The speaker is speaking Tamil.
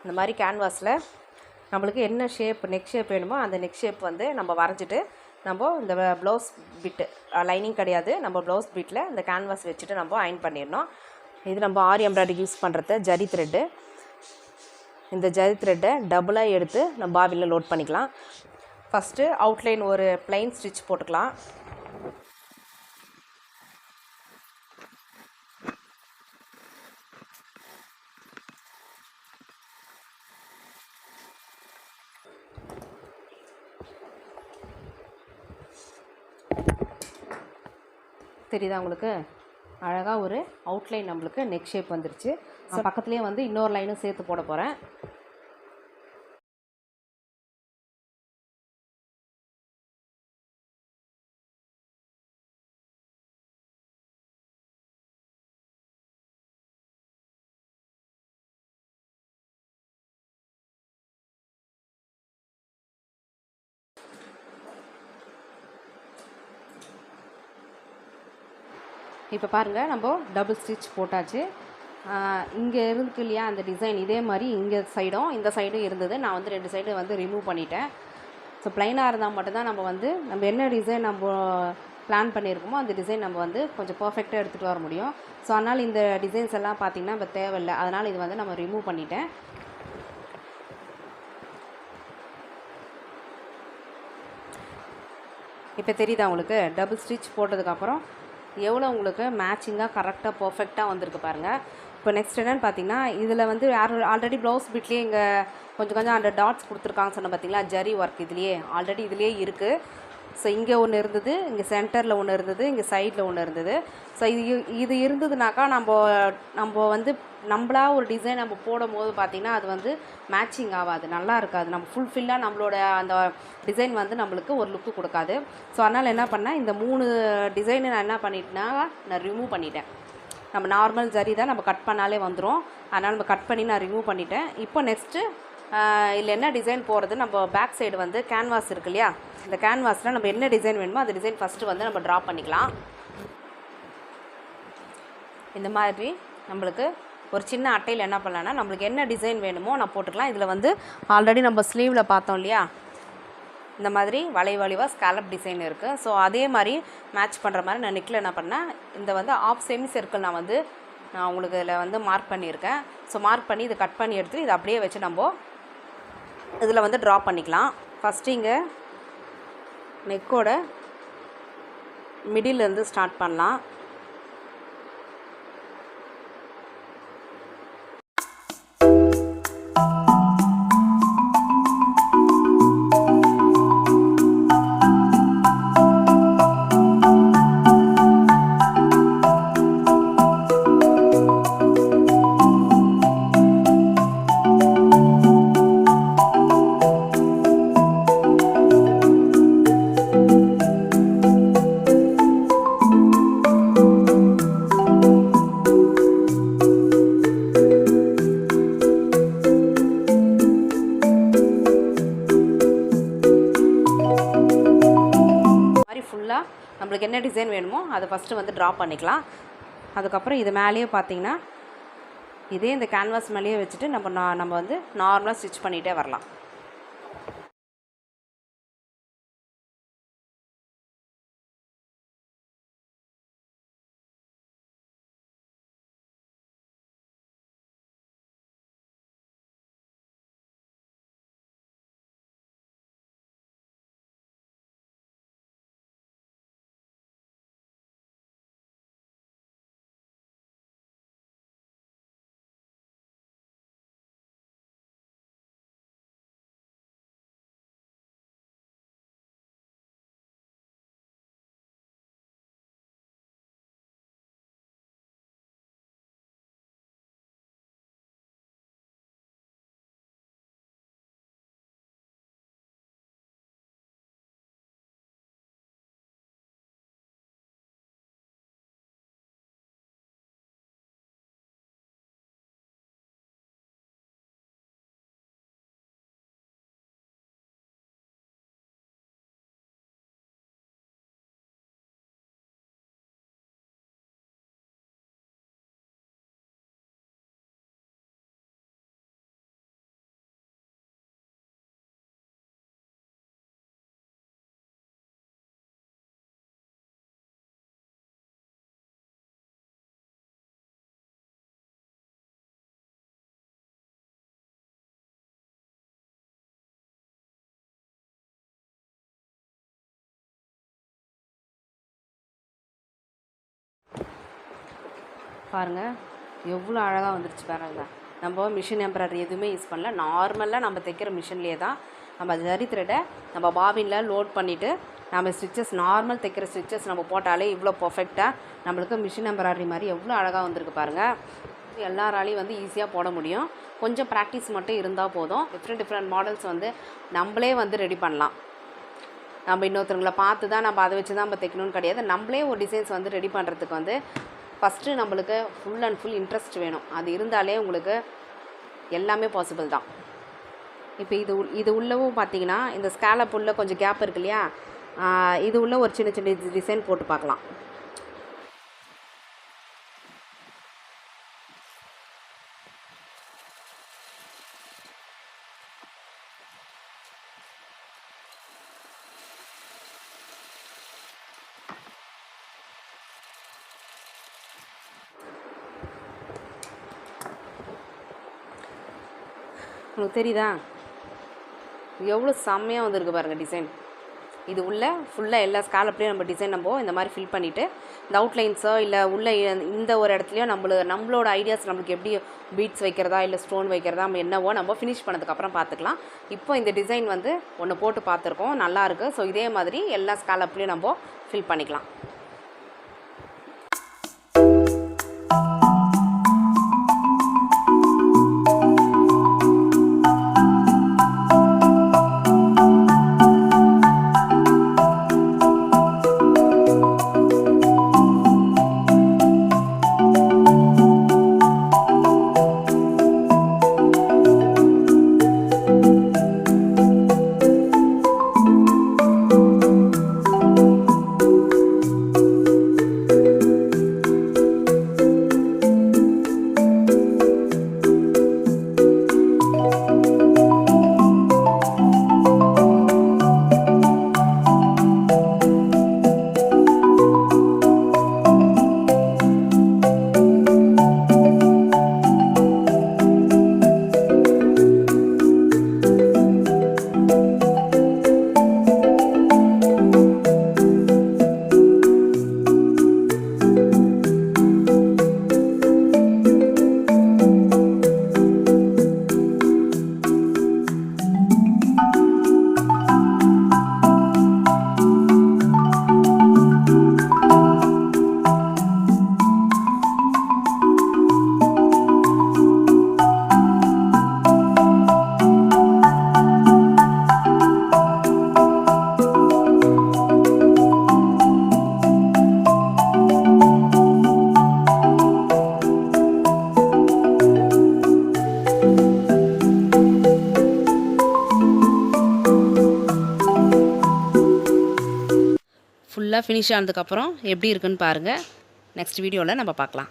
இந்த மாதிரி கேன்வாஸில் நம்மளுக்கு என்ன ஷேப் நெக் ஷேப் வேணுமோ அந்த நெக் ஷேப் வந்து நம்ம வரைஞ்சிட்டு நம்ம இந்த ப்ளவுஸ் பிட்டு லைனிங் கிடையாது, நம்ம ப்ளவுஸ் பிட்டில் இந்த கேன்வாஸ் வச்சுட்டு நம்ம அயன் பண்ணிடணும். இது நம்ம ஆரி எம்ப்ராய்டரி யூஸ் பண்ணுறது ஜரி த்ரெட்டு. இந்த ஜரி த்ரெட்டை டபுளாக எடுத்து நம்ம பாபினில் லோட் பண்ணிக்கலாம். ஃபஸ்ட்டு அவுட்லைன் ஒரு ப்ளைன் ஸ்டிச் போட்டுக்கலாம். தெரியுதா உங்களுக்கு? அழகாக ஒரு அவுட்லைன் நம்மளுக்கு நெக் ஷேப் வந்துருச்சு. பக்கத்துலேயே வந்து இன்னொரு லைனும் சேர்த்து போட போகிறேன். இப்போ பாருங்கள், நம்ம டபுள் ஸ்டிச் போட்டாச்சு. இங்கே இருக்கு இல்லையா அந்த டிசைன், இதே மாதிரி இங்கே சைடும் இந்த சைடும் இருந்தது. நான் வந்து 2 சைடு வந்து ரிமூவ் பண்ணிட்டேன். ஸோ ப்ளைனாக இருந்தால் மட்டும்தான் நம்ம என்ன டிசைன் நம்ம பிளான் பண்ணியிருக்கோமோ அந்த டிசைன் நம்ம வந்து கொஞ்சம் பர்ஃபெக்டாக எடுத்துகிட்டு வர முடியும். ஸோ அதனால் இந்த டிசைன்ஸ் எல்லாம் பார்த்திங்கன்னா இப்போ தேவையில்லை. அதனால் இது வந்து நம்ம ரிமூவ் பண்ணிட்டேன். இப்போ தெரியுதா உங்களுக்கு? டபுள் ஸ்டிச் போட்டதுக்கப்புறம் எவ்வளோ உங்களுக்கு மேட்சிங்காக கரெக்டாக பர்ஃபெக்டாக வந்திருக்கு பாருங்கள். இப்போ நெக்ஸ்ட் என்னென்னு பார்த்தீங்கன்னா, இதில் வந்து ஆல்ரெடி ப்ளவுஸ் பிட்லேயே இங்கே கொஞ்சம் அந்த டாட்ஸ் கொடுத்துருக்காங்க சொன்ன பார்த்தீங்களா, ஜரி ஒர்க் இதுலேயே இருக்குது. ஸோ இங்கே ஒன்று இருந்தது, இங்கே சென்டரில் ஒன்று இருந்தது, இங்கே சைடில் ஒன்று இருந்தது. ஸோ இது இருந்ததுனாக்கா நம்ம வந்து நம்மளா ஒரு டிசைன் நம்ம போடும் போது பார்த்திங்கன்னா அது வந்து மேட்சிங் ஆகாது, நல்லா இருக்காது. நம்ம ஃபுல்ஃபில்லாக நம்மளோட அந்த டிசைன் வந்து நம்மளுக்கு ஒரு லுக்கு கொடுக்காது. ஸோ அதனால் என்ன பண்ணேன், இந்த 3 டிசைனை நான் என்ன பண்ணிட்டேன்னா நான் ரிமூவ் பண்ணிட்டேன். நம்ம நார்மல் ஜரி தான் நம்ம கட் பண்ணாலே வந்துடும். அதனால் நம்ம கட் பண்ணி நான் ரிமூவ் பண்ணிட்டேன். இப்போ நெக்ஸ்ட்டு இதில் என்ன டிசைன் போகிறது, நம்ம பேக் சைடு வந்து கேன்வாஸ் இருக்கு இல்லையா, இந்த கேன்வாஸில் நம்ம என்ன டிசைன் வேணுமோ அந்த டிசைன் ஃபஸ்ட்டு வந்து நம்ம ட்ரா பண்ணிக்கலாம். இந்த மாதிரி நம்மளுக்கு ஒரு சின்ன அட்டையில் என்ன பண்ணலான்னா நம்மளுக்கு என்ன டிசைன் வேணுமோ நான் போட்டுக்கலாம். இதில் வந்து ஆல்ரெடி நம்ம ஸ்லீவில் பார்த்தோம் இல்லையா, இந்த மாதிரி வளைவாக ஸ்காலப் டிசைன் இருக்குது. ஸோ அதே மாதிரி மேட்ச் பண்ணுற மாதிரி நான் நெக்கில் என்ன பண்ணேன், இந்த வந்து ஆஃப் செமி சர்க்கிள் நான் உங்களுக்கு இதில் வந்து மார்க் பண்ணியிருக்கேன். ஸோ மார்க் பண்ணி இதை கட் பண்ணி எடுத்து இதை அப்படியே வச்சு நம்ம இதில் வந்து ட்ரா பண்ணிக்கலாம். ஃபஸ்ட்டு இங்கே நெக்கோட மிடிலேருந்து ஸ்டார்ட் பண்ணலாம். நம்மளுக்கு என்ன டிசைன் வேணுமோ அதை ஃபஸ்ட்டு வந்து ட்ரா பண்ணிக்கலாம். அதுக்கப்புறம் இது மேலேயே பார்த்தீங்கன்னா இதே இந்த கேன்வாஸ் மேலேயே வச்சுட்டு நம்ம வந்து நார்மலாக ஸ்டிச் பண்ணிகிட்டே வரலாம். பாருங்கள் எவ்வளோ அழகாக வந்துருச்சு பாருங்க. நம்ம மிஷின் எம்ப்ராய்டரி எதுவுமே யூஸ் பண்ணல. நார்மலாக நம்ம தைக்கிற மிஷின்லேயே தான் நம்ம ஜரி த்ரெட்டை நம்ம பாபினில் லோட் பண்ணிவிட்டு நம்ம ஸ்டிச்சஸ் நார்மல் தைக்கிற ஸ்டிச்சஸ் நம்ம போட்டாலே இவ்வளோ பர்ஃபெக்டாக நம்மளுக்கு மிஷின் எம்ப்ராய்டரி மாதிரி எவ்வளோ அழகாக வந்திருக்கு பாருங்கள். எல்லாராலையும் வந்து ஈஸியாக போட முடியும். கொஞ்சம் ப்ராக்டிஸ் மட்டும் இருந்தால் போதும். டிஃப்ரெண்ட் மாடல்ஸ் வந்து நம்மளே வந்து ரெடி பண்ணலாம். நம்ம இன்னொருத்தவங்களை பார்த்து தான் நம்ம அதை வச்சு தான் நம்ம தைக்கணும்னு கிடையாது. நம்மளே ஒரு டிசைன்ஸ் வந்து ரெடி பண்ணுறதுக்கு வந்து ஃபஸ்ட்டு நம்மளுக்கு ஃபுல் அண்ட் ஃபுல் இன்ட்ரெஸ்ட் வேணும். அது இருந்தாலே உங்களுக்கு எல்லாமே பாசிபிள் தான். இப்போ இது உள்ளவும் பார்த்தீங்கன்னா இந்த ஸ்கேலப் உள்ள கொஞ்சம் கேப் இருக்கு இல்லையா, இது உள்ள ஒரு சின்ன சின்ன டிசைன் போட்டு பார்க்கலாம். உங்களுக்கு தெரியுதா எவ்வளோ செம்மையாக வந்துருக்கு பாருங்கள் டிசைன். இது உள்ள ஃபுல்லாக எல்லா ஸ்காலப்லேயும் நம்ம டிசைன் நம்ம இந்த மாதிரி ஃபில் பண்ணிவிட்டு இந்த அவுட்லைன்ஸோ இல்லை உள்ள இந்த ஒரு இடத்துலையோ நம்மளோட ஐடியாஸ் நம்மளுக்கு எப்படி பீட்ஸ் வைக்கிறதா இல்லை ஸ்டோன் வைக்கிறதா நம்ம என்னவோ நம்ம ஃபினிஷ் பண்ணதுக்கப்புறம் பார்த்துக்கலாம். இப்போ இந்த டிசைன் வந்து ஒன்று போட்டு பார்த்துருக்கோம், நல்லாயிருக்கு. ஸோ இதே மாதிரி எல்லா ஸ்காலப்லேயும் நம்ம ஃபில் பண்ணிக்கலாம். ஃபுல்லாக ஃபினிஷ் ஆனதுக்கப்புறம் எப்படி இருக்குன்னு பாருங்கள். நெக்ஸ்ட் வீடியோவில் நம்ம பார்க்கலாம்.